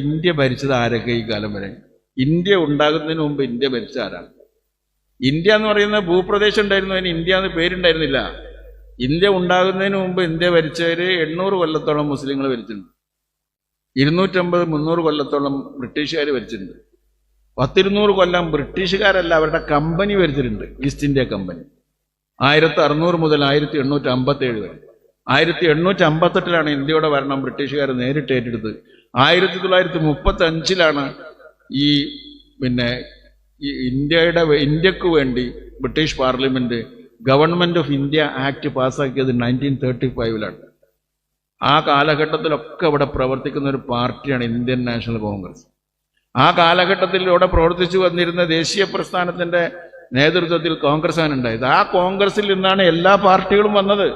India ഭരിച്ചത് ആരൊക്കെ ഈ കാലം വരെ? ഇന്ത്യ ഉണ്ടാകുന്നതിന് മുമ്പ് ഇന്ത്യ ഭരിച്ച ആരാണ്? ഇന്ത്യ എന്ന് പറയുന്ന ഭൂപ്രദേശം ഉണ്ടായിരുന്നു, അതിന് ഇന്ത്യ എന്ന് പേരുണ്ടായിരുന്നില്ല. ഇന്ത്യ ഉണ്ടാകുന്നതിന് മുമ്പ് ഇന്ത്യ ഭരിച്ചവര് 800 കൊല്ലത്തോളം മുസ്ലിങ്ങൾ ഭരിച്ചിട്ടുണ്ട്. 250-300 കൊല്ലത്തോളം ബ്രിട്ടീഷുകാർ ഭരിച്ചിട്ടുണ്ട്. 10-200 കൊല്ലം ബ്രിട്ടീഷുകാരല്ല, അവരുടെ കമ്പനി ഭരിച്ചിട്ടുണ്ട്, ഈസ്റ്റ് ഇന്ത്യ കമ്പനി. 1600 മുതൽ 1857 വരെ. 1858 ഇന്ത്യയുടെ ഭരണം ബ്രിട്ടീഷുകാർ നേരിട്ട് ഏറ്റെടുത്ത്. 1935 ഈ ഇന്ത്യക്ക് വേണ്ടി British parliament government of India act പാസ്സാക്കിയത് 1935. ആ കാലഘട്ടത്തിലൊക്കെ ഇവിടെ പ്രവർത്തിക്കുന്ന ഒരു പാർട്ടിയാണ് ഇന്ത്യൻ നാഷണൽ കോൺഗ്രസ്. ആ കാലഘട്ടത്തിൽ ഇവിടെ പ്രവർത്തിച്ചു വന്നിരുന്ന ദേശീയ പ്രസ്ഥാനത്തിന്റെ നേതൃത്വത്തിൽ കോൺഗ്രസ് ആണ് ഉണ്ടായത്. ആ കോൺഗ്രസിൽ നിന്നാണ് എല്ലാ പാർട്ടികളും വന്നത്.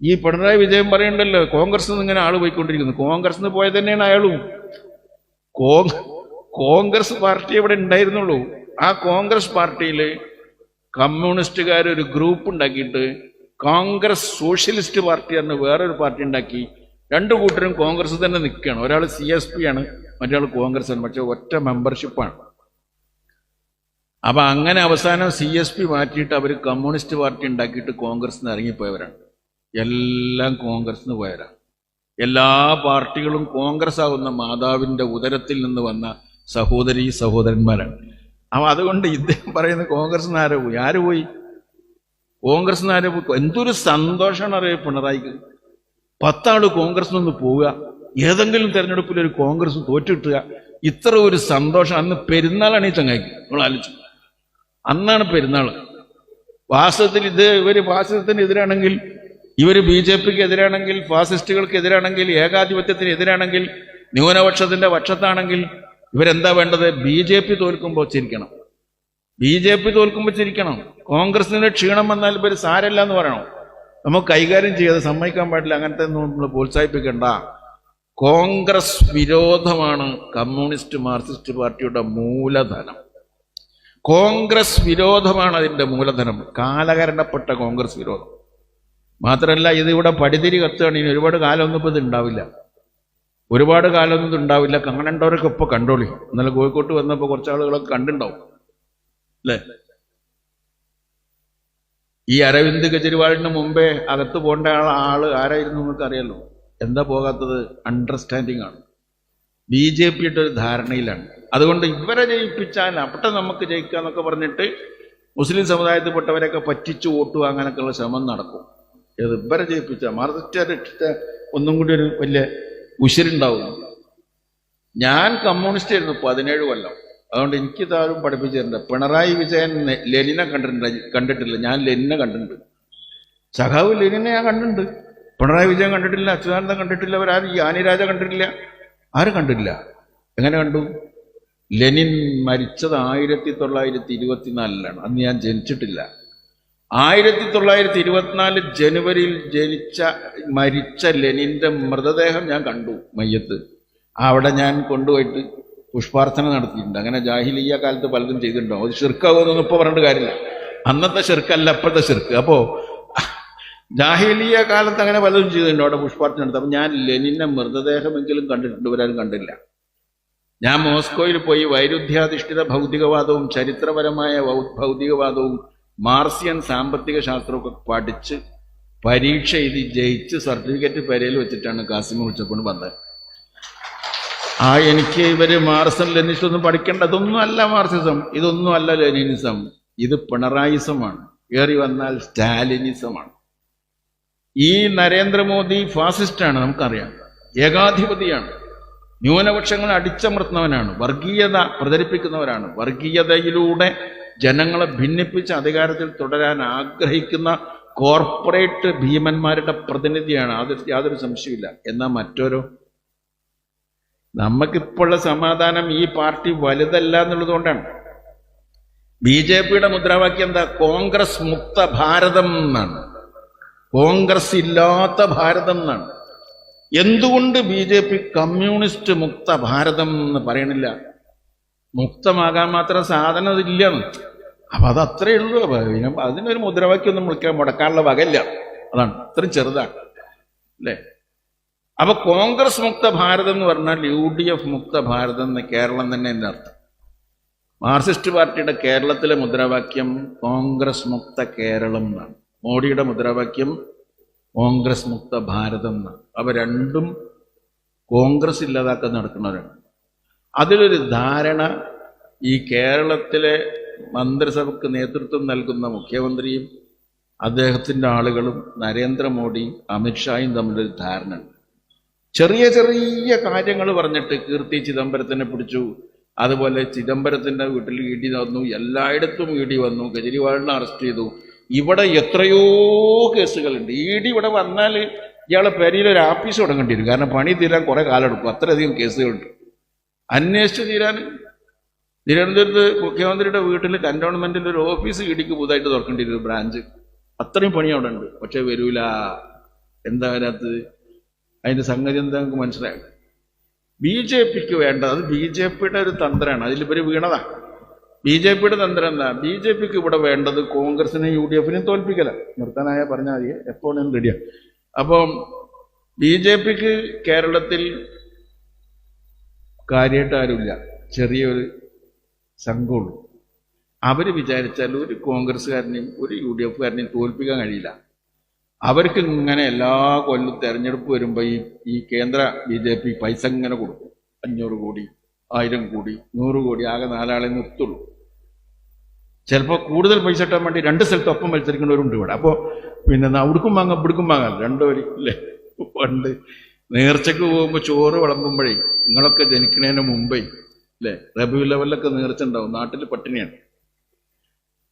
ഈ പിണറായി വിജയൻ പറയുന്നുണ്ടല്ലോ, കോൺഗ്രസ് നിന്ന് ഇങ്ങനെ ആള് പോയിക്കൊണ്ടിരിക്കുന്നു. കോൺഗ്രസ് നിന്ന് പോയത് തന്നെയാണ് അയാളും. കോൺഗ്രസ് പാർട്ടി ഇവിടെ ഉണ്ടായിരുന്നുള്ളൂ. ആ കോൺഗ്രസ് പാർട്ടിയിൽ കമ്മ്യൂണിസ്റ്റുകാർ ഒരു ഗ്രൂപ്പ് ഉണ്ടാക്കിയിട്ട് കോൺഗ്രസ് സോഷ്യലിസ്റ്റ് പാർട്ടി എന്ന് വേറൊരു പാർട്ടി ഉണ്ടാക്കി. രണ്ടു കൂട്ടരും കോൺഗ്രസ് തന്നെ നിൽക്കുകയാണ്. ഒരാൾ CSP ആണ്, മറ്റൊരാൾ കോൺഗ്രസ് ആണ്, പക്ഷെ ഒറ്റ മെമ്പർഷിപ്പാണ്. അപ്പൊ അങ്ങനെ അവസാനം CSP മാറ്റിയിട്ട് അവർ കമ്മ്യൂണിസ്റ്റ് പാർട്ടി ഉണ്ടാക്കിയിട്ട് കോൺഗ്രസ് നിന്ന് ഇറങ്ങിപ്പോയവരാണ്. എല്ലാം കോൺഗ്രസ് നിന്ന് പോയവരാണ്. എല്ലാ പാർട്ടികളും കോൺഗ്രസ് ആകുന്ന മാതാവിന്റെ ഉദരത്തിൽ നിന്ന് വന്ന സഹോദരന്മാരാണ്. അപ്പൊ അതുകൊണ്ട് ഇദ്ദേഹം പറയുന്ന കോൺഗ്രസ് നിന്ന് ആര് പോയി? ആര് പോയി? കോൺഗ്രസ് നിന്ന് ആര് പോയി? എന്തൊരു സന്തോഷമാണ് അറിയാം പിണറായിക്ക്. 10 ആള് കോൺഗ്രസ് നിന്ന് പോവുക, ഏതെങ്കിലും തെരഞ്ഞെടുപ്പിൽ ഒരു കോൺഗ്രസ് തോറ്റിട്ടുക, ഇത്ര ഒരു സന്തോഷം. അന്ന് പെരുന്നാളാണ് ഈ ചങ്ങായിക്ക്. നമ്മൾ ആലോചിച്ചു, അന്നാണ് പെരുന്നാൾ. വാസ്തവത്തിൽ ഇവര് ഫാസിസത്തിന് എതിരാണെങ്കിൽ, ഇവര് BJPക്ക് എതിരാണെങ്കിൽ, ഫാസിസ്റ്റുകൾക്ക് എതിരാണെങ്കിൽ, ഏകാധിപത്യത്തിന് എതിരാണെങ്കിൽ, ന്യൂനപക്ഷത്തിന്റെ പക്ഷത്താണെങ്കിൽ ഇവരെന്താ വേണ്ടത്? BJP തോൽക്കുമ്പോൾ ചിരിക്കണം, BJP തോൽക്കുമ്പോൾ ചിരിക്കണം. കോൺഗ്രസിന്റെ ക്ഷീണം വന്നാൽ ഇവർ സാരല്ല എന്ന് പറയണം. നമുക്ക് കൈകാര്യം ചെയ്യാതെ സമ്മതിക്കാൻ പാടില്ല. അങ്ങനത്തെ ഒന്നും നമ്മൾ പ്രോത്സാഹിപ്പിക്കണ്ട. കോൺഗ്രസ് വിരോധമാണ് കമ്മ്യൂണിസ്റ്റ് മാർക്സിസ്റ്റ് പാർട്ടിയുടെ മൂലധനം. കോൺഗ്രസ് വിരോധമാണ് അതിന്റെ മൂലധനം. കാലഹരണപ്പെട്ട കോൺഗ്രസ് വിരോധം മാത്രമല്ല, ഇത് ഇവിടെ പടിതിരി കത്തുകയാണ്. ഇനി ഒരുപാട് കാലമൊന്നും ഇപ്പൊ ഇത് ഉണ്ടാവില്ല. ഒരുപാട് കാലമൊന്നും ഇത് ഉണ്ടാവില്ല. കാണേണ്ടവരൊക്കെ ഇപ്പൊ കണ്ടോളി. ഇന്നലെ കോഴിക്കോട്ട് വന്നപ്പോൾ കുറച്ച് ആളുകളൊക്കെ കണ്ടുണ്ടാവും അല്ലേ? ഈ അരവിന്ദ് കെജ്രിവാളിന് മുമ്പേ അകത്ത് പോകേണ്ട ആള് ആരായിരുന്നു നിങ്ങൾക്ക് അറിയാലോ. എന്താ പോകാത്തത്? അണ്ടർസ്റ്റാൻഡിങ് ആണ്. BJPയുടെ ഒരു ധാരണയിലാണ്. അതുകൊണ്ട് ഇവരെ ജയിപ്പിച്ചാൽ അവിടെ നമുക്ക് ജയിക്കാന്നൊക്കെ പറഞ്ഞിട്ട് മുസ്ലിം സമുദായത്തിൽപ്പെട്ടവരെയൊക്കെ പറ്റിച്ചു വോട്ട് വാങ്ങാനൊക്കെയുള്ള ശ്രമം നടക്കും. ഏത് ഇവരെ ജയിപ്പിച്ചാൽ മാർക്സിസ്റ്റ് ഒന്നും കൂടി ഒരു വലിയ ഉശിരുണ്ടാവും. ഞാൻ കമ്മ്യൂണിസ്റ്റ് ആയിരുന്നു 17 കൊല്ലം. അതുകൊണ്ട് എനിക്ക് താരും പഠിപ്പിച്ചിട്ടുണ്ട്. പിണറായി വിജയൻ ലെനിനെ കണ്ടിട്ടില്ല. ഞാൻ ലെനിനെ കണ്ടിട്ടുണ്ട്. സഖാവ് ലെനിനെ ഞാൻ കണ്ടിട്ടുണ്ട്. പിണറായി വിജയൻ കണ്ടിട്ടില്ല, അച്യുതാനന്ദൻ കണ്ടിട്ടില്ല, അവരാരും യാനിരാജ കണ്ടിട്ടില്ല. ആരും കണ്ടില്ല. എങ്ങനെ കണ്ടു? ലെനിൻ മരിച്ചത് 1924 അന്ന് ഞാൻ ജനിച്ചിട്ടില്ല. 1924 ജനുവരിയിൽ മരിച്ച ലെനിന്റെ മൃതദേഹം ഞാൻ കണ്ടു, മയ്യത്ത്. അവിടെ ഞാൻ കൊണ്ടുപോയിട്ട് പുഷ്പാർച്ചന നടത്തിയിട്ടുണ്ട്. അങ്ങനെ ജാഹിലിയ്യ കാലത്ത് പലതും ചെയ്തിട്ടുണ്ടോ? അത് ഷിർക്കാവുമെന്നൊന്നും ഇപ്പൊ പറഞ്ഞിട്ട് കാര്യമില്ല. അന്നത്തെ ഷിർക്കല്ല ഇപ്പോഴത്തെ ഷിർക്ക്. അപ്പോ ജാഹിലിയ്യ കാലത്ത് അങ്ങനെ പലതും ചെയ്തിട്ടുണ്ടോ? അവിടെ പുഷ്പാർച്ചന നടത്തി. അപ്പൊ ഞാൻ ലെനിന്റെ മൃതദേഹമെങ്കിലും കണ്ടിട്ടുണ്ട്, ഇവരാരും കണ്ടില്ല. ഞാൻ മോസ്കോയിൽ പോയി വൈരുദ്ധ്യാധിഷ്ഠിത ഭൗതികവാദവും ചരിത്രപരമായ ഭൗതികവാദവും മാർസിയൻ സാമ്പത്തിക ശാസ്ത്രമൊക്കെ പഠിച്ച് പരീക്ഷ എഴുതി ജയിച്ച് സർട്ടിഫിക്കറ്റ് പെരയിൽ വെച്ചിട്ടാണ് കാസിം വിളിച്ചപ്പോൾ വന്നത്. എനിക്ക് ഇവര് മാർക്സിസം ലെനിനിസം ഒന്നും പഠിക്കേണ്ടതൊന്നും അല്ല. മാർക്സിസം ഇതൊന്നും അല്ല. ലെനിനിസം ഇത് പിണറായിസമാണ്. ഏറി വന്നാൽ സ്റ്റാലിനിസമാണ്. ഈ നരേന്ദ്രമോദി ഫാസിസ്റ്റാണ്, നമുക്കറിയാം. ഏകാധിപതിയാണ്. ന്യൂനപക്ഷങ്ങളെ അടിച്ചമർത്തുന്നവനാണ്. വർഗീയത പ്രചരിപ്പിക്കുന്നവരാണ്. വർഗീയതയിലൂടെ ജനങ്ങളെ ഭിന്നിപ്പിച്ച് അധികാരത്തിൽ തുടരാൻ ആഗ്രഹിക്കുന്ന കോർപ്പറേറ്റ് ഭീമന്മാരുടെ പ്രതിനിധിയാണ്. അത് യാതൊരു സംശയമില്ല. എന്നാൽ മറ്റോരോ നമുക്കിപ്പോഴുള്ള സമാധാനം ഈ പാർട്ടി വലുതല്ല എന്നുള്ളത് കൊണ്ടാണ്. BJPയുടെ മുദ്രാവാക്യം എന്താ? കോൺഗ്രസ് മുക്ത ഭാരതം എന്നാണ്. കോൺഗ്രസ് ഇല്ലാത്ത ഭാരതം എന്നാണ്. എന്തുകൊണ്ട് BJP കമ്മ്യൂണിസ്റ്റ് മുക്ത ഭാരതം എന്ന് പറയണില്ല? മുക്തമാകാൻ മാത്രം സാധനം അതില്ലെന്ന്. അപ്പൊ അത് അത്രേ ഉള്ളൂ. അതിനൊരു മുദ്രാവാക്യം ഒന്നും മുടക്കാനുള്ള വകയില്ല. അതാണ്, അത്രയും ചെറുതാണ് അല്ലേ? അപ്പൊ കോൺഗ്രസ് മുക്ത ഭാരതം എന്ന് പറഞ്ഞാൽ UDF മുക്ത ഭാരതം എന്ന് കേരളം തന്നെ എൻ്റെ അർത്ഥം. മാർക്സിസ്റ്റ് പാർട്ടിയുടെ കേരളത്തിലെ മുദ്രാവാക്യം കോൺഗ്രസ് മുക്ത കേരളം എന്നാണ്. മോഡിയുടെ മുദ്രാവാക്യം കോൺഗ്രസ് മുക്ത ഭാരതം എന്നാണ്. അവ രണ്ടും കോൺഗ്രസ് ഇല്ലാതാക്കാൻ നടക്കുന്നവരാണ്. അതിലൊരു ധാരണ ഈ കേരളത്തിലെ മന്ത്രിസഭയ്ക്ക് നേതൃത്വം നൽകുന്ന മുഖ്യമന്ത്രിയും അദ്ദേഹത്തിൻ്റെ ആളുകളും നരേന്ദ്രമോദിയും അമിത്ഷായും തമ്മിലൊരു ധാരണ ഉണ്ട്. ചെറിയ ചെറിയ കാര്യങ്ങൾ പറഞ്ഞിട്ട് കീർത്തി ചിദംബരത്തിനെ പിടിച്ചു, അതുപോലെ ചിദംബരത്തിൻ്റെ വീട്ടിൽ ED വന്നു, എല്ലായിടത്തും ED വന്നു, കെജ്രിവാളിനെ അറസ്റ്റ് ചെയ്തു. ഇവിടെ എത്രയോ കേസുകളുണ്ട്. ED ഇവിടെ വന്നാൽ ഇയാളെ പേരിലൊരു ആഫീസ് തുടങ്ങേണ്ടി വരും. കാരണം പണി തീരാൻ കുറേ കാലം എടുക്കും. അത്രയധികം കേസുകളുണ്ട്. അന്വേഷിച്ച് തീരാൻ തിരുവനന്തപുരത്ത് മുഖ്യമന്ത്രിയുടെ വീട്ടിൽ കന്റോൺമെന്റിൽ ഒരു ഓഫീസ് EDക്ക് പുതുതായിട്ട് തുറക്കേണ്ടി വരും, ബ്രാഞ്ച്. അത്രയും പണി അവിടെ ഉണ്ട്. പക്ഷെ വരൂല. എന്താ വരാത്തത്? അതിൻ്റെ സംഗതി എന്താ നമുക്ക് മനസ്സിലായി. BJPക്ക് വേണ്ടത് അത് BJPയുടെ ഒരു തന്ത്രമാണ്. അതിലിവർ വീണതാ. BJPയുടെ തന്ത്രം എന്താ? BJPക്ക് ഇവിടെ വേണ്ടത് കോൺഗ്രസിനെയും UDFനെയും തോൽപ്പിക്കല. നിർത്താനായ പറഞ്ഞാൽ മതി, എപ്പോഴും റെഡിയാണ്. അപ്പം BJPക്ക് കേരളത്തിൽ കാര്യമായിട്ട് ആരുമില്ല, ചെറിയൊരു സംഘമുള്ളൂ. അവർ വിചാരിച്ചാൽ ഒരു കോൺഗ്രസ്സുകാരനെയും ഒരു UDFകാരനെയും തോൽപ്പിക്കാൻ കഴിയില്ല. അവർക്ക് ഇങ്ങനെ എല്ലാ കൊല്ലം തെരഞ്ഞെടുപ്പ് വരുമ്പോൾ ഈ കേന്ദ്ര BJP പൈസ ഇങ്ങനെ കൊടുക്കും. 500 കോടി, 1000 കോടി, 100 കോടി, ആകെ 4 ആളെ നിർത്തുള്ളൂ. ചിലപ്പോൾ കൂടുതൽ പൈസ ഇട്ടാൻ വേണ്ടി 2 സ്ഥലത്ത് ഒപ്പം മത്സരിക്കുന്നവരുണ്ട് ഇവിടെ. അപ്പോൾ പിന്നെ അവിടേക്കും വാങ്ങാം ഇവിടേക്കും വാങ്ങാം, രണ്ടുപേര് അല്ലേ. പണ്ട് നേർച്ചയ്ക്ക് പോകുമ്പോൾ ചോറ് വിളമ്പുമ്പോഴേ നിങ്ങളൊക്കെ ജനിക്കുന്നതിന് മുമ്പേ അല്ലേ റബീഉൽ അവ്വലിലൊക്കെ നേർച്ച ഉണ്ടാവും. നാട്ടിൽ പട്ടിണിയാണ്.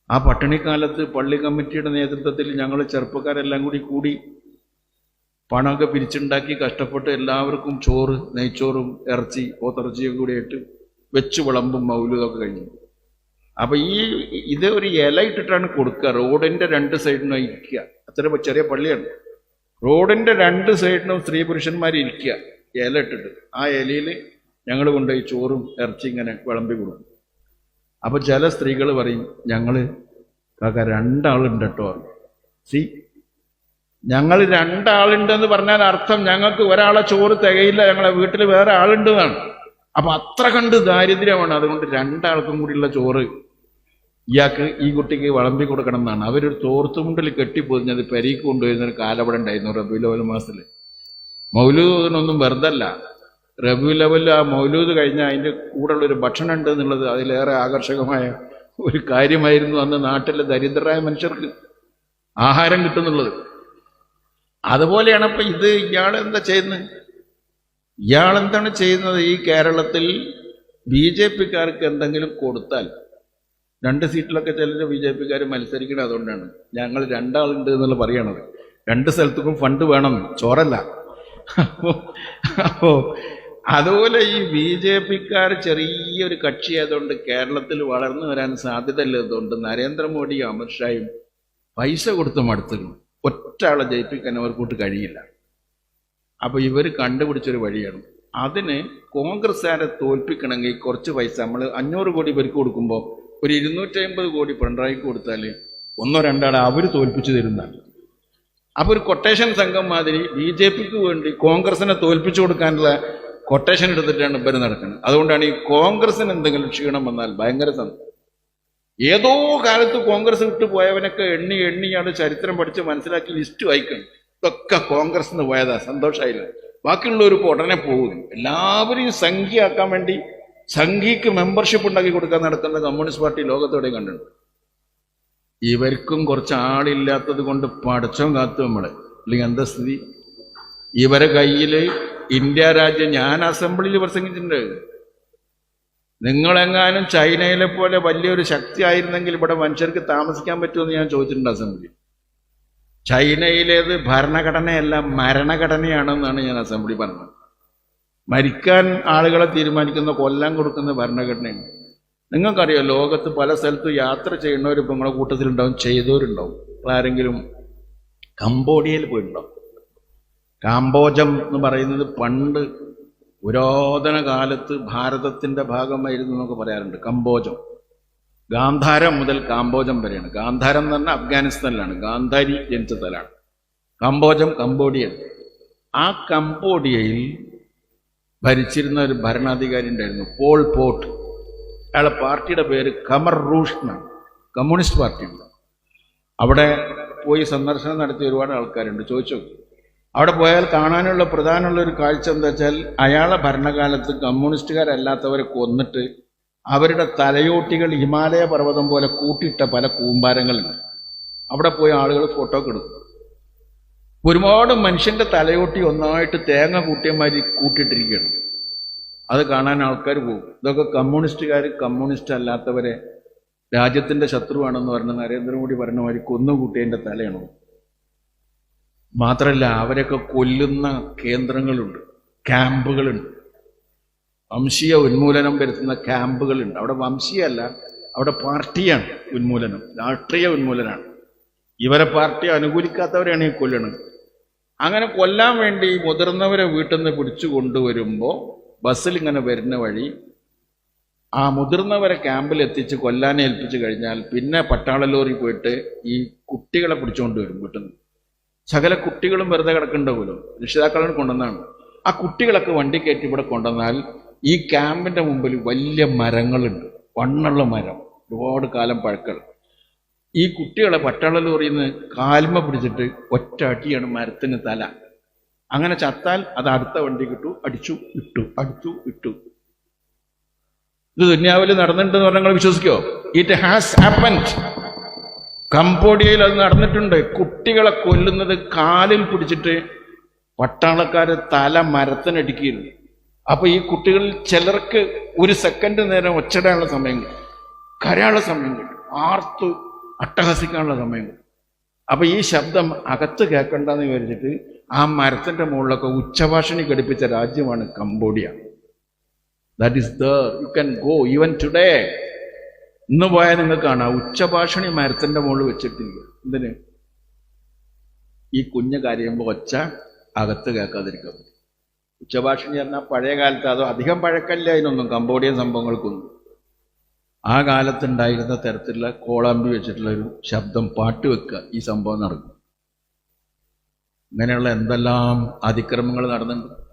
ആ പട്ടിണിക്കാലത്ത് പള്ളി കമ്മിറ്റിയുടെ നേതൃത്വത്തിൽ ഞങ്ങൾ ചെറുപ്പക്കാരെല്ലാം കൂടി പണമൊക്കെ പിരിച്ചുണ്ടാക്കി കഷ്ടപ്പെട്ട് എല്ലാവർക്കും ചോറ്, നെയ്ച്ചോറും ഇറച്ചി, പോത്തിറച്ചിയൊക്കെ കൂടിയായിട്ട് വെച്ച് വിളമ്പും മൗലൂദൊക്കെ കഴിഞ്ഞു. അപ്പം ഇത് ഒരു ഇല ഇട്ടിട്ടാണ് കൊടുക്കുക. റോഡിൻ്റെ 2 സൈഡിനും ഇരിക്കുക. അത്ര ചെറിയ പള്ളിയാണ്. റോഡിൻ്റെ 2 സൈഡിനും സ്ത്രീ പുരുഷന്മാർ ഇരിക്കുക ഇല ഇട്ടിട്ട്. ആ ഇലയിൽ ഞങ്ങൾ കൊണ്ടുപോയി ചോറും ഇറച്ചി ഇങ്ങനെ വിളമ്പി കൊടുക്കും. അപ്പൊ ചില സ്ത്രീകൾ പറയും, ഞങ്ങൾ കാക്ക 2 ആളുണ്ട് കേട്ടോ. ഞങ്ങൾ 2 ആളുണ്ടെന്ന് പറഞ്ഞാൽ അർത്ഥം ഞങ്ങൾക്ക് ഒരാളെ ചോറ് തികയില്ല, ഞങ്ങളെ വീട്ടിൽ വേറെ ആളുണ്ട് എന്നാണ്. അപ്പൊ അത്ര കണ്ട് ദാരിദ്ര്യമാണ്. അതുകൊണ്ട് 2 ആൾക്കും കൂടിയുള്ള ചോറ് ഇയാൾക്ക് ഈ കുട്ടിക്ക് വിളമ്പി കൊടുക്കണം എന്നാണ്. അവരൊരു തോർത്തുമുണ്ടിൽ കെട്ടിപ്പൊതിഞ്ഞത് പെരീക്ക് കൊണ്ടുവരുന്നൊരു കാലവിടെ ഉണ്ടായിരുന്നു റബീഉൽ അവ്വൽ മാസത്തിൽ. മൗലൂദിനൊന്നും വെറുതല്ല. റബീഉൽ അവ്വൽ ആ മൗലൂദ് കഴിഞ്ഞാൽ അതിൻ്റെ കൂടെയുള്ളൊരു ഭക്ഷണം ഉണ്ട് എന്നുള്ളത് അതിലേറെ ആകർഷകമായ ഒരു കാര്യമായിരുന്നു. അന്ന് നാട്ടിലെ ദരിദ്രരായ മനുഷ്യർക്ക് ആഹാരം കിട്ടുന്നുള്ളത്. അതുപോലെയാണ് ഇപ്പം ഇത്. ഇയാളെന്താ ചെയ്യുന്നത്? ഇയാളെന്താണ് ചെയ്യുന്നത്? ഈ കേരളത്തിൽ BJPക്കാർക്ക് എന്തെങ്കിലും കൊടുത്താൽ 2 സീറ്റിലൊക്കെ ചില BJPക്കാർ മത്സരിക്കണം. അതുകൊണ്ടാണ് ഞങ്ങൾ 2 ആളുണ്ട് എന്നുള്ള പറയണത്. 2 സ്ഥലത്തേക്കും ഫണ്ട് വേണം, ചോറല്ല. അപ്പോ അതുപോലെ ഈ BJPക്കാർ ചെറിയൊരു കക്ഷിയായതുകൊണ്ട് കേരളത്തിൽ വളർന്നു വരാൻ സാധ്യതയില്ലാത്തതുകൊണ്ട് നരേന്ദ്രമോദിയും അമിത്ഷായും പൈസ കൊടുത്ത് മടുത്തിരുന്നു. ഒറ്റ ആളെ ജയിപ്പിക്കാൻ അവർക്കൂട്ട് കഴിയില്ല. അപ്പൊ ഇവർ കണ്ടുപിടിച്ചൊരു വഴിയാണ്. അതിന് കോൺഗ്രസ്സുകാരെ തോൽപ്പിക്കണമെങ്കിൽ കുറച്ച് പൈസ നമ്മൾ 500 കോടി ഇവർക്ക് കൊടുക്കുമ്പോൾ ഒരു 250 കോടി പിണറായിക്ക് കൊടുത്താൽ 1-2 ആളെ അവർ തോൽപ്പിച്ചു തരുന്നതാണ്. അപ്പൊ ഒരു കൊട്ടേഷൻ സംഘം മാതിരി BJPക്ക് വേണ്ടി കോൺഗ്രസിനെ തോൽപ്പിച്ചു കൊടുക്കാനുള്ള കൊട്ടേഷൻ എടുത്തിട്ടാണ് ഇവർ നടക്കുന്നത്. അതുകൊണ്ടാണ് ഈ കോൺഗ്രസിന് എന്തെങ്കിലും ക്ഷീണം വന്നാൽ ഭയങ്കര സന്തോഷം. ഏതോ കാലത്ത് കോൺഗ്രസ് വിട്ടു പോയവനൊക്കെ എണ്ണിയാണ് ചരിത്രം പഠിച്ച് മനസ്സിലാക്കി ലിസ്റ്റ് വായിക്കണം. ഇതൊക്കെ കോൺഗ്രസിന് പോയതാ, സന്തോഷമായില്ല. ബാക്കിയുള്ളവർക്ക് ഉടനെ പോകുന്നു. എല്ലാവരെയും സംഖ്യയാക്കാൻ വേണ്ടി സംഖ്യക്ക് മെമ്പർഷിപ്പ് ഉണ്ടാക്കി കൊടുക്കാൻ നടക്കുന്ന കമ്മ്യൂണിസ്റ്റ് പാർട്ടി ലോകത്തോടെ കണ്ടിട്ടുണ്ട്. ഇവർക്കും കുറച്ച് ആളില്ലാത്തത് കൊണ്ട് പടച്ചോൻ കാത്തു നമ്മളെ. അല്ലെങ്കിൽ എന്താ സ്ഥിതി? ഇവരെ കയ്യിൽ ഇന്ത്യ രാജ്യം, ഞാൻ അസംബ്ലിയിൽ പ്രസംഗിച്ചിട്ടുണ്ട്, നിങ്ങളെങ്ങാനും ചൈനയിലെ പോലെ വലിയൊരു ശക്തി ആയിരുന്നെങ്കിൽ ഇവിടെ മനുഷ്യർക്ക് താമസിക്കാൻ പറ്റുമെന്ന് ഞാൻ ചോദിച്ചിട്ടുണ്ട് അസംബ്ലി. ചൈനയിലേത് ഭരണഘടനയല്ല മരണഘടനയാണെന്നാണ് ഞാൻ അസംബ്ലി പറഞ്ഞത്. മരിക്കാൻ ആളുകളെ തീരുമാനിക്കുന്ന, കൊല്ലാൻ കൊടുക്കുന്ന ഭരണഘടനയാണ്. നിങ്ങൾക്കറിയാം, ലോകത്ത് പല സ്ഥലത്തും യാത്ര ചെയ്യുന്നവർ ഇപ്പം നിങ്ങളുടെ കൂട്ടത്തിലുണ്ടാവും, ചെയ്തവരുണ്ടാവും. ആരെങ്കിലും കംബോഡിയയിൽ പോയിട്ടുണ്ടാവും. കാംബോജം എന്ന് പറയുന്നത് പണ്ട് പുരാതന കാലത്ത് ഭാരതത്തിൻ്റെ ഭാഗമായിരുന്നു എന്നൊക്കെ പറയാറുണ്ട്. കംബോജം, ഗാന്ധാരം മുതൽ കാംബോജം വരെയാണ്. ഗാന്ധാരം എന്ന് പറഞ്ഞാൽ അഫ്ഗാനിസ്ഥാനിലാണ്, ഗാന്ധാരി ജനിച്ച സ്ഥലമാണ്. കംബോജം കംബോഡിയൻ. ആ കംബോഡിയയിൽ ഭരിച്ചിരുന്ന ഒരു ഭരണാധികാരി ഉണ്ടായിരുന്നു, പോൾ പോട്ട്. അയാളെ പാർട്ടിയുടെ പേര് ഖമർ റൂഷ് എന്നാണ്, കമ്മ്യൂണിസ്റ്റ് പാർട്ടിയുണ്ട്. അവിടെ പോയി സന്ദർശനം നടത്തിയ ഒരുപാട് ആൾക്കാരുണ്ട്. ചോദിച്ചു, അവിടെ പോയാൽ കാണാനുള്ള പ്രധാനമുള്ള ഒരു കാഴ്ച എന്താ വെച്ചാൽ, അയാളെ ഭരണകാലത്ത് കമ്മ്യൂണിസ്റ്റുകാരല്ലാത്തവരെ കൊന്നിട്ട് അവരുടെ തലയോട്ടികൾ ഹിമാലയ പർവ്വതം പോലെ കൂട്ടിയിട്ട പല കൂമ്പാരങ്ങളുണ്ട്. അവിടെ പോയി ആളുകൾ ഫോട്ടോ ഒക്കെ എടുക്കും. ഒരുപാട് മനുഷ്യന്റെ തലയോട്ടി ഒന്നായിട്ട് തേങ്ങ കൂട്ടിയമാതിരി കൂട്ടിയിട്ടിരിക്കുകയാണ്. അത് കാണാൻ ആൾക്കാർ പോകും. ഇതൊക്കെ കമ്മ്യൂണിസ്റ്റുകാർ കമ്മ്യൂണിസ്റ്റ് അല്ലാത്തവരെ രാജ്യത്തിന്റെ ശത്രുവാണെന്ന് പറഞ്ഞ നരേന്ദ്രമോദി പറഞ്ഞ മാതിരി കൊന്നുകൂട്ടിയതിന്റെ തലയാണോ? മാത്രമല്ല, അവരൊക്കെ കൊല്ലുന്ന കേന്ദ്രങ്ങളുണ്ട്, ക്യാമ്പുകളുണ്ട്, വംശീയ ഉന്മൂലനം വരുത്തുന്ന ക്യാമ്പുകളുണ്ട്. അവിടെ വംശീയമല്ല, അവിടെ പാർട്ടിയാണ് ഉന്മൂലനം, രാഷ്ട്രീയ ഉന്മൂലനമാണ്. ഇവരെ പാർട്ടി അനുകൂലിക്കാത്തവരെയാണ് ഈ കൊല്ലണത്. അങ്ങനെ കൊല്ലാൻ വേണ്ടി മുതിർന്നവരെ വീട്ടിൽ നിന്ന് പിടിച്ചു കൊണ്ടുവരുമ്പോൾ ബസ്സിൽ ഇങ്ങനെ വരുന്ന വഴി ആ മുതിർന്നവരെ ക്യാമ്പിൽ എത്തിച്ച് കൊല്ലാനെ ഏൽപ്പിച്ചു കഴിഞ്ഞാൽ പിന്നെ പട്ടാള ലോറി പോയിട്ട് ഈ കുട്ടികളെ പിടിച്ചുകൊണ്ട് വരും വീട്ടിൽ നിന്ന്. സകല കുട്ടികളും വെറുതെ കിടക്കുന്നുണ്ടാവുമല്ലോ, രക്ഷിതാക്കളെ കൊണ്ടുവന്നാണ്. ആ കുട്ടികളൊക്കെ വണ്ടി കയറ്റി ഇവിടെ കൊണ്ടുവന്നാൽ ഈ ക്യാമ്പിന്റെ മുമ്പിൽ വലിയ മരങ്ങളുണ്ട്, വണ്ണുള്ള മരം, ഒരുപാട് കാലം പഴക്കം. ഈ കുട്ടികളെ പട്ടാള ലോറിയിൽ നിന്ന് കാൽമ പിടിച്ചിട്ട് ഒറ്റ അടിയാണ് മരത്തിന് തല. അങ്ങനെ ചത്താൽ അത് അടുത്ത വണ്ടി കിട്ടു, അടിച്ചു ഇട്ടു, അടിച്ചു ഇട്ടു. ഇത് ദുനിയാവിൽ നടന്നിട്ടുണ്ടെന്ന് പറഞ്ഞാൽ നിങ്ങൾ വിശ്വസിക്കോ? It has happened. കംബോഡിയയിൽ അത് നടന്നിട്ടുണ്ട്. കുട്ടികളെ കൊല്ലുന്നത് കാലിൽ പിടിച്ചിട്ട് പട്ടാളക്കാര് തല മരത്തിനടിക്കുന്നു. അപ്പൊ ഈ കുട്ടികളിൽ ചിലർക്ക് ഒരു സെക്കൻഡ് നേരം ഒച്ചടാനുള്ള സമയം കിട്ടും, കരയാനുള്ള സമയം കിട്ടും, ആർത്തു അട്ടഹസിക്കാനുള്ള സമയം കിട്ടും. അപ്പൊ ഈ ശബ്ദം അകത്ത് കേൾക്കണ്ടെന്ന് വിചാരിച്ചിട്ട് ആ മരത്തിന്റെ മുകളിലൊക്കെ ഉച്ചഭാഷണി ഘടിപ്പിച്ച രാജ്യമാണ് Cambodia. That is there. You can go even today. ഇന്ന് പോയാൽ നിങ്ങൾക്ക് കാണാം ഉച്ചഭാഷണി മരത്തിന്റെ മുകളിൽ വെച്ചിട്ടില്ല. എന്തിന്? ഈ കുഞ്ഞ് കരയുമ്പോൾ ഒച്ച അകത്ത് കേൾക്കാതിരിക്കും. ഉച്ചഭാഷണി പറഞ്ഞാൽ പഴയ കാലത്ത്, അതോ അധികം പഴക്കല്ല അതിനൊന്നും, കംബോഡിയൻ സംഭവങ്ങൾക്കൊന്നും. ആ കാലത്തുണ്ടായിരുന്ന തരത്തിലുള്ള കോളാമ്പി വെച്ചിട്ടുള്ള ഒരു ശബ്ദം, പാട്ട് വെക്കുക, ഈ സംഭവം നടക്കും. ഇങ്ങനെയുള്ള എന്തെല്ലാം അതിക്രമങ്ങൾ നടന്നിട്ടുണ്ട്.